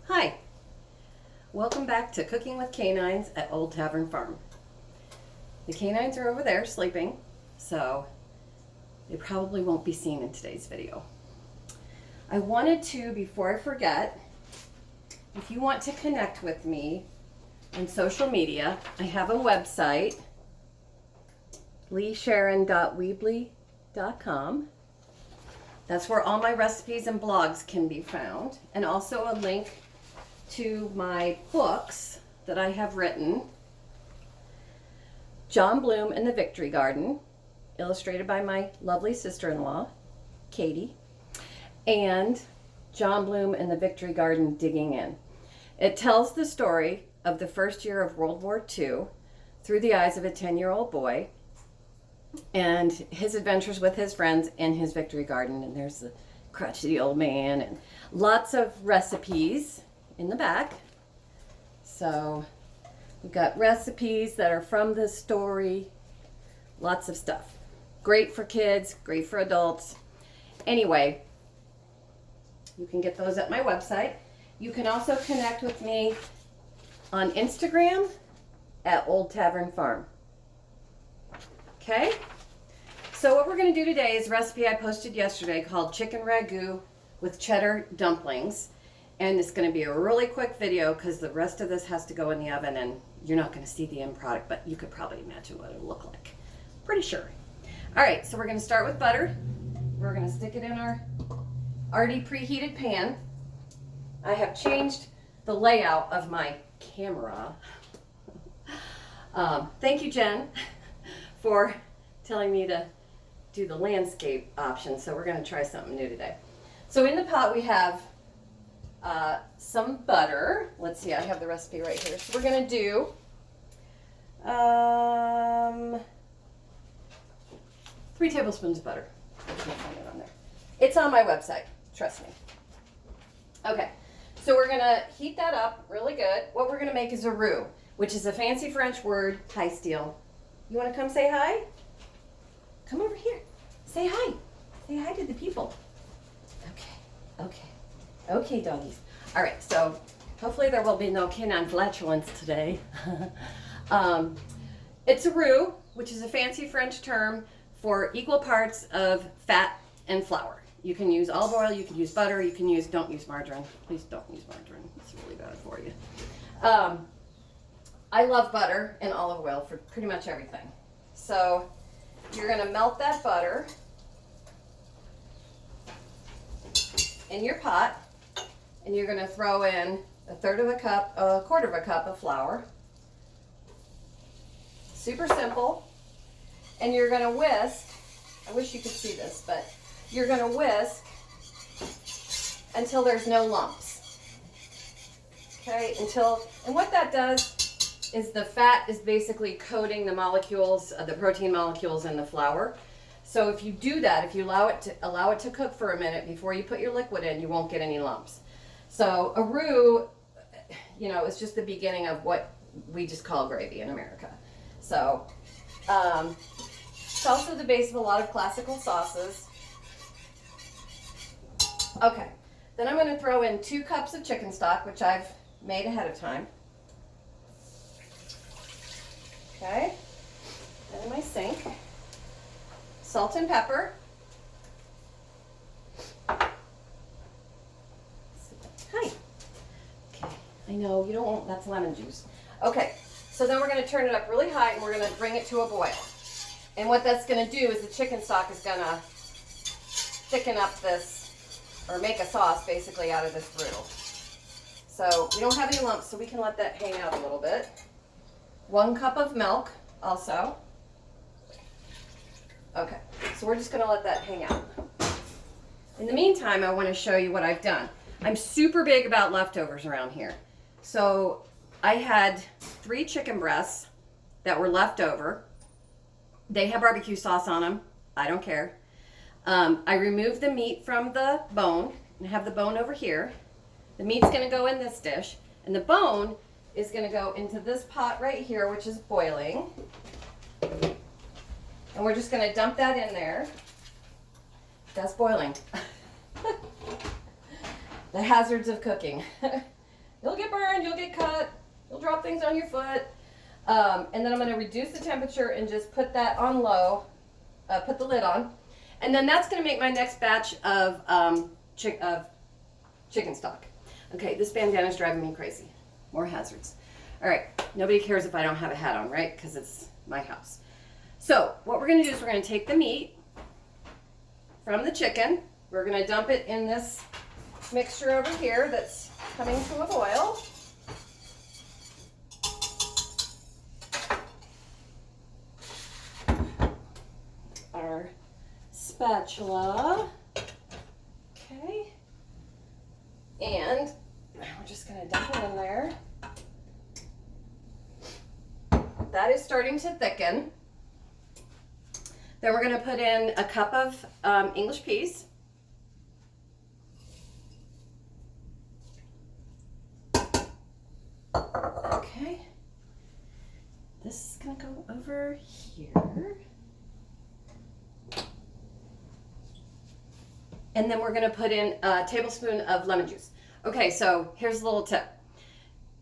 Hi, welcome back to Cooking with Canines at Old Tavern Farm. The canines are over there sleeping, so they probably won't be seen in today's video. I wanted to, before I forget, if you want to connect with me on social media, I have a website, leesharon.weebly.com. That's where all my recipes and blogs can be found, and also a link to my books that I have written. John Bloom and the Victory Garden, illustrated by my lovely sister-in-law, Katie, and John Bloom and the Victory Garden Digging In. It tells the story of the first year of World War II through the eyes of a 10-year-old boy and his adventures with his friends in his Victory Garden. And there's the crotchety old man and lots of recipes in the back. So we've got recipes that are from this story, lots of stuff. Great for kids, great for adults. Anyway, you can get those at my website. You can also connect with me on Instagram at Old Tavern Farm. Okay? So what we're going to do today is a recipe I posted yesterday called chicken ragout with cheddar dumplings. And it's going to be a really quick video because the rest of this has to go in the oven and you're not going to see the end product, but you could probably imagine what it'll look like. Pretty sure. All right, so we're going to start with butter. We're going to stick it in our already preheated pan. I have changed the layout of my camera. Thank you, Jen, for telling me to do the landscape option. So we're going to try something new today. So in the pot we have some butter. Let's see, I have the recipe right here. So we're going to do 3 tablespoons of butter. I can't find it on there. It's on my website, trust me. Okay, so we're going to heat that up really good. What we're going to make is a roux, which is a fancy French word. Hi, Steele. You want to come say hi? Come over here. Say hi. Say hi to the people. Okay, doggies. All right, so hopefully there will be no canine flatulence today. It's a roux, which is a fancy French term for equal parts of fat and flour. You can use olive oil, you can use butter, don't use margarine. Please don't use margarine, it's really bad for you. I love butter and olive oil for pretty much everything. So you're gonna melt that butter in your pot, and you're going to throw in a quarter of a cup of flour. Super simple. And you're going to whisk. I wish you could see this, but you're going to whisk until there's no lumps. Okay, and what that does is the fat is basically coating the molecules, the protein molecules in the flour. So if you do that, if you allow it to cook for a minute before you put your liquid in, you won't get any lumps. So a roux, is just the beginning of what we just call gravy in America. So it's also the base of a lot of classical sauces. Okay, then I'm going to throw in 2 cups of chicken stock, which I've made ahead of time. Okay, and in my sink. Salt and pepper. Hi. Okay, I know you don't want, that's lemon juice. Okay, so then we're going to turn it up really high and we're going to bring it to a boil. And what that's going to do is the chicken stock is going to thicken up this, or make a sauce basically out of this roux. So we don't have any lumps, so we can let that hang out a little bit. 1 cup of milk also. Okay, so we're just going to let that hang out. In the meantime, I want to show you what I've done. I'm super big about leftovers around here. So I had 3 chicken breasts that were left over. They have barbecue sauce on them. I don't care. I removed the meat from the bone and have the bone over here. The meat's going to go in this dish, and the bone is going to go into this pot right here, which is boiling. And we're just going to dump that in there. That's boiling. The hazards of cooking. You'll get burned, you'll get cut, you'll drop things on your foot. And then I'm gonna reduce the temperature and just put that on low, put the lid on. And then that's gonna make my next batch of chicken stock. Okay, this bandana is driving me crazy. More hazards. All right, nobody cares if I don't have a hat on, right? Because it's my house. So what we're gonna do is we're gonna take the meat from the chicken. We're gonna dump it in this mixture over here that's coming to a boil. Our spatula. Okay. And we're just gonna dump it in there. That is starting to thicken. Then we're gonna put in a cup of English peas. Okay. This is gonna go over here. And then we're gonna put in a tablespoon of lemon juice. Okay, so here's a little tip.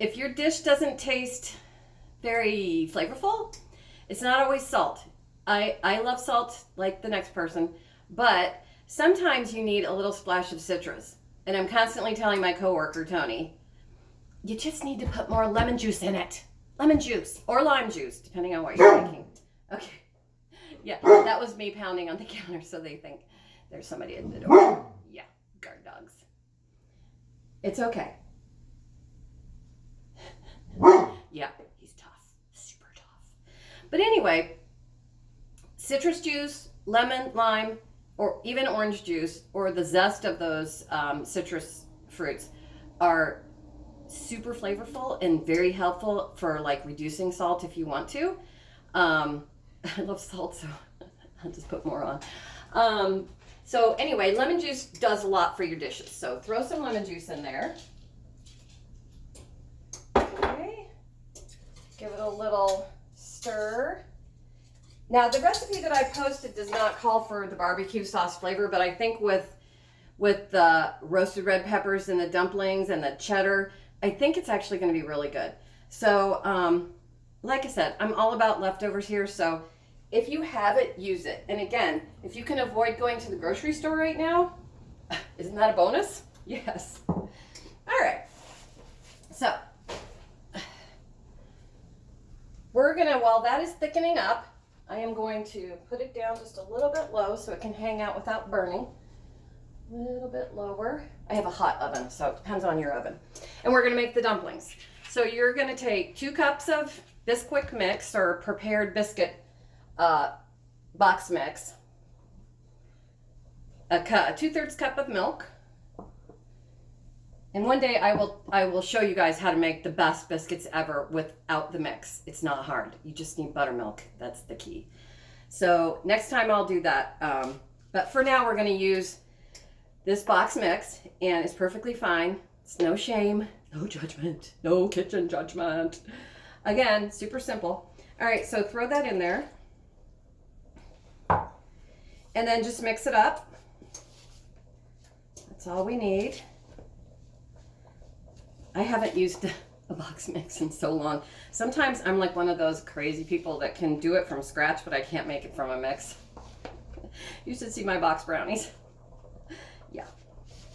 If your dish doesn't taste very flavorful, it's not always salt. I love salt like the next person, but sometimes you need a little splash of citrus. And I'm constantly telling my coworker, Tony, you just need to put more lemon juice in it. Lemon juice or lime juice, depending on what you're making. Okay. Yeah, that was me pounding on the counter so they think there's somebody at the door. Yeah, guard dogs. It's okay. Yeah, he's tough, super tough. But anyway, citrus juice, lemon, lime, or even orange juice, or the zest of those citrus fruits are super flavorful and very helpful for like reducing salt if you want to. I love salt, so I'll just put more on. So anyway, lemon juice does a lot for your dishes. So throw some lemon juice in there. Okay. Give it a little stir. Now the recipe that I posted does not call for the barbecue sauce flavor, but I think with the roasted red peppers and the dumplings and the cheddar, I think it's actually going to be really good. So like I said, I'm all about leftovers here, so if you have it, use it. And again, if you can avoid going to the grocery store right now, isn't that a bonus? Yes. All right. So we're gonna, while that is thickening up, I am going to put it down just a little bit low so it can hang out without burning. A little bit lower. I have a hot oven, so it depends on your oven. And we're gonna make the dumplings. So you're gonna take 2 cups of Bisquick mix or prepared biscuit box mix, a 2/3 cup of milk, and one day I will show you guys how to make the best biscuits ever without the mix. It's not hard. You just need buttermilk. That's the key. So next time I'll do that. But for now we're going to use this box mix, and it's perfectly fine. It's no shame, no judgment, no kitchen judgment. Again, super simple. All right, so throw that in there. And then just mix it up. That's all we need. I haven't used a box mix in so long. Sometimes I'm like one of those crazy people that can do it from scratch, but I can't make it from a mix. You should see my box brownies. Yeah,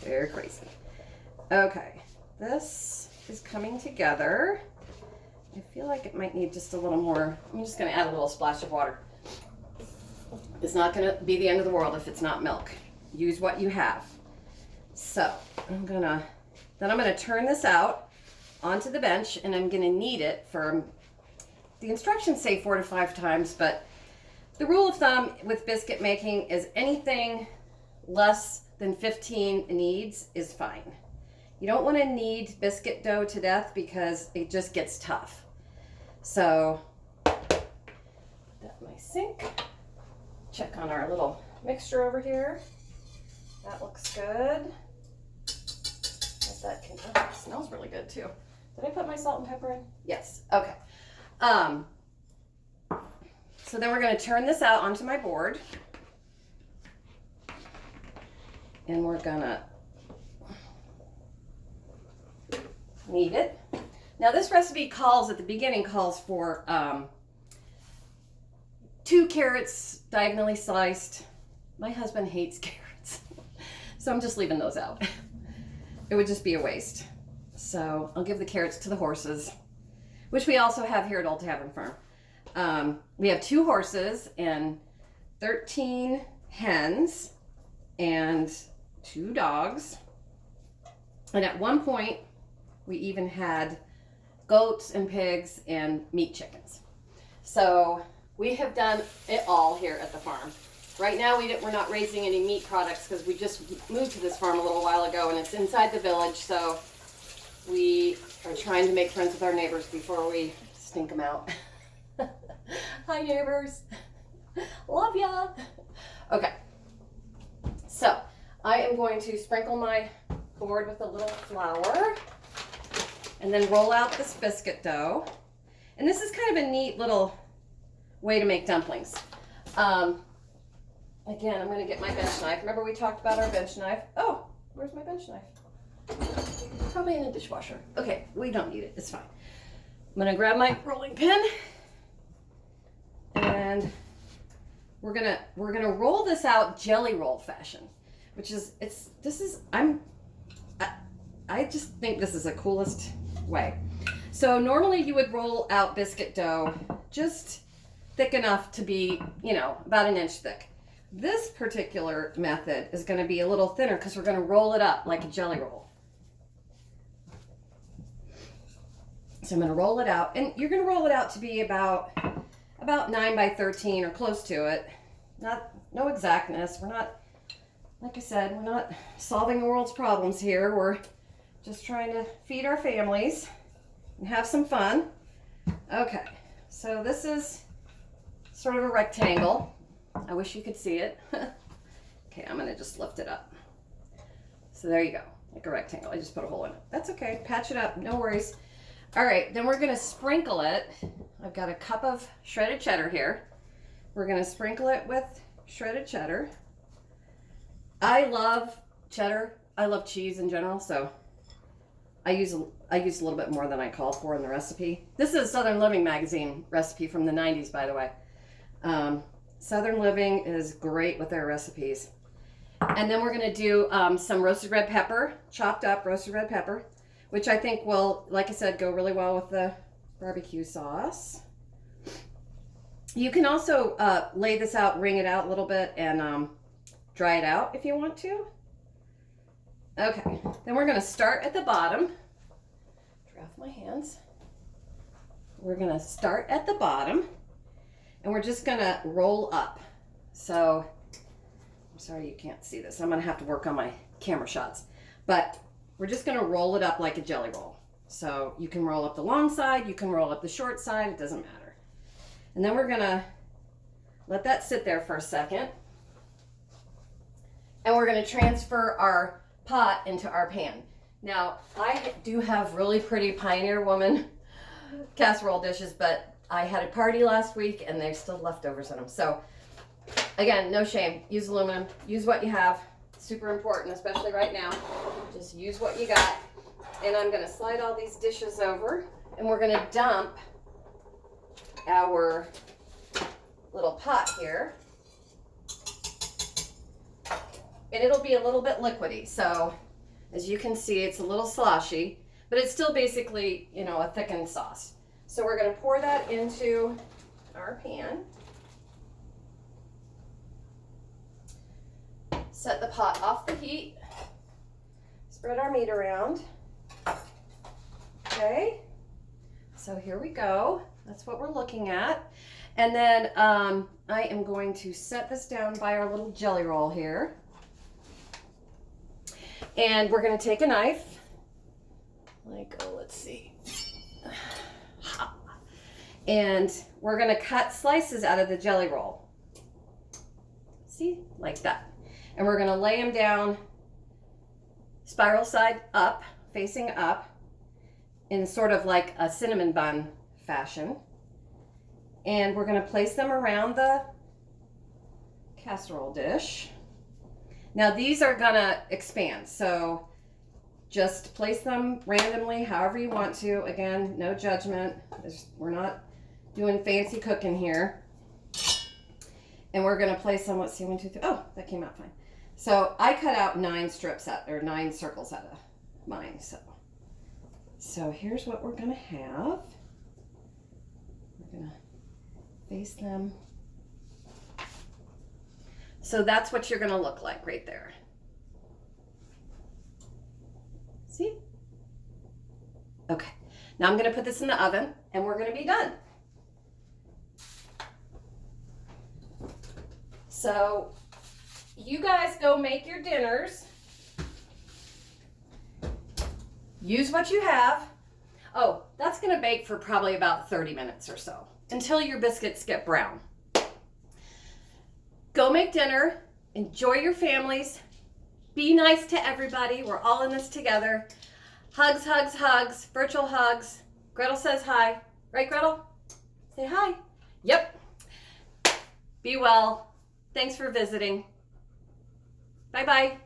they're crazy. Okay, this is coming together. I feel like it might need just a little more. I'm just gonna add a little splash of water. It's not going to be the end of the world if it's not milk. Use what you have. So I'm gonna turn this out onto the bench, and I'm gonna knead it for, the instructions say 4 to 5 times, but the rule of thumb with biscuit making is anything less than 15 kneads is fine. You don't want to knead biscuit dough to death because it just gets tough. So put that in my sink. Check on our little mixture over here. That looks good. That can, oh, it smells really good too. Did I put my salt and pepper in? Yes. Okay. So then we're going to turn this out onto my board. And we're going to knead it. Now this recipe calls, at the beginning, calls for 2 carrots diagonally sliced. My husband hates carrots, so I'm just leaving those out. It would just be a waste. So I'll give the carrots to the horses, which we also have here at Old Tavern Farm. We have 2 horses and 13 hens and 2 dogs. And at one point, we even had goats and pigs and meat chickens. So we have done it all here at the farm. Right now, we're not raising any meat products because we just moved to this farm a little while ago, and it's inside the village, so we are trying to make friends with our neighbors before we stink them out. Hi, neighbors. Love ya. Okay. So I am going to sprinkle my board with a little flour and then roll out this biscuit dough. And this is kind of a neat little way to make dumplings. Again, I'm going to get my bench knife. Remember we talked about our bench knife? Oh, where's my bench knife? Probably in the dishwasher. Okay, we don't need it. It's fine. I'm going to grab my rolling pin and we're gonna roll this out jelly roll fashion, which is I just think this is the coolest way. So normally you would roll out biscuit dough just thick enough to be, about 1 inch thick. This particular method is going to be a little thinner because we're going to roll it up like a jelly roll. So I'm going to roll it out, and you're going to roll it out to be about 9 by 13 or close to it. No exactness. We're not, like I said, we're not solving the world's problems here. We're just trying to feed our families and have some fun. Okay, so this is sort of a rectangle. I wish you could see it. Okay, I'm gonna just lift it up. So there you go, like a rectangle. I just put a hole in it. That's okay, patch it up, no worries. All right, then we're gonna sprinkle it. I've got a cup of shredded cheddar here. We're gonna sprinkle it with shredded cheddar. I love cheddar. I love cheese in general, so I use a little bit more than I called for in the recipe. This is a Southern Living magazine recipe from the 90s, by the way. Southern Living is great with their recipes. And then we're going to do some roasted red pepper, chopped up roasted red pepper, which I think will, like I said, go really well with the barbecue sauce. You can also lay this out, wring it out a little bit, and dry it out if you want to. Okay, then we're going to start at the bottom. Dry off my hands. We're going to start at the bottom. And we're just gonna roll up. So, I'm sorry you can't see this. I'm gonna have to work on my camera shots. But we're just gonna roll it up like a jelly roll. So you can roll up the long side, you can roll up the short side, it doesn't matter. And then we're gonna let that sit there for a second. And we're gonna transfer our pot into our pan. Now, I do have really pretty Pioneer Woman casserole dishes, but I had a party last week and there's still leftovers in them. So again, no shame. Use aluminum. Use what you have. Super important, especially right now. Just use what you got. And I'm going to slide all these dishes over and we're going to dump our little pot here. And it'll be a little bit liquidy. So as you can see, it's a little sloshy, but it's still basically, a thickened sauce. So we're going to pour that into our pan. Set the pot off the heat. Spread our meat around. Okay. So here we go. That's what we're looking at. And then I am going to set this down by our little jelly roll here. And we're going to take a knife. Let's see. And we're going to cut slices out of the jelly roll. See? Like that. And we're going to lay them down spiral side up, facing up, in sort of like a cinnamon bun fashion. And we're going to place them around the casserole dish. Now these are going to expand. So Just place them randomly, however you want to. Again, no judgment. We're not doing fancy cooking here. And we're gonna place them, let's see, 1, 2, 3. Oh, that came out fine. So I cut out 9 strips out, or 9 circles out of mine. So here's what we're gonna have. We're gonna face them. So that's what you're gonna look like right there. See? Okay, now I'm gonna put this in the oven and we're gonna be done. So you guys go make your dinners. Use what you have. Oh, that's gonna bake for probably about 30 minutes or so until your biscuits get brown. Go make dinner, enjoy your families, be nice to everybody. We're all in this together. Hugs, hugs, hugs, virtual hugs. Gretel says hi. Right, Gretel? Say hi. Yep. Be well. Thanks for visiting. Bye-bye.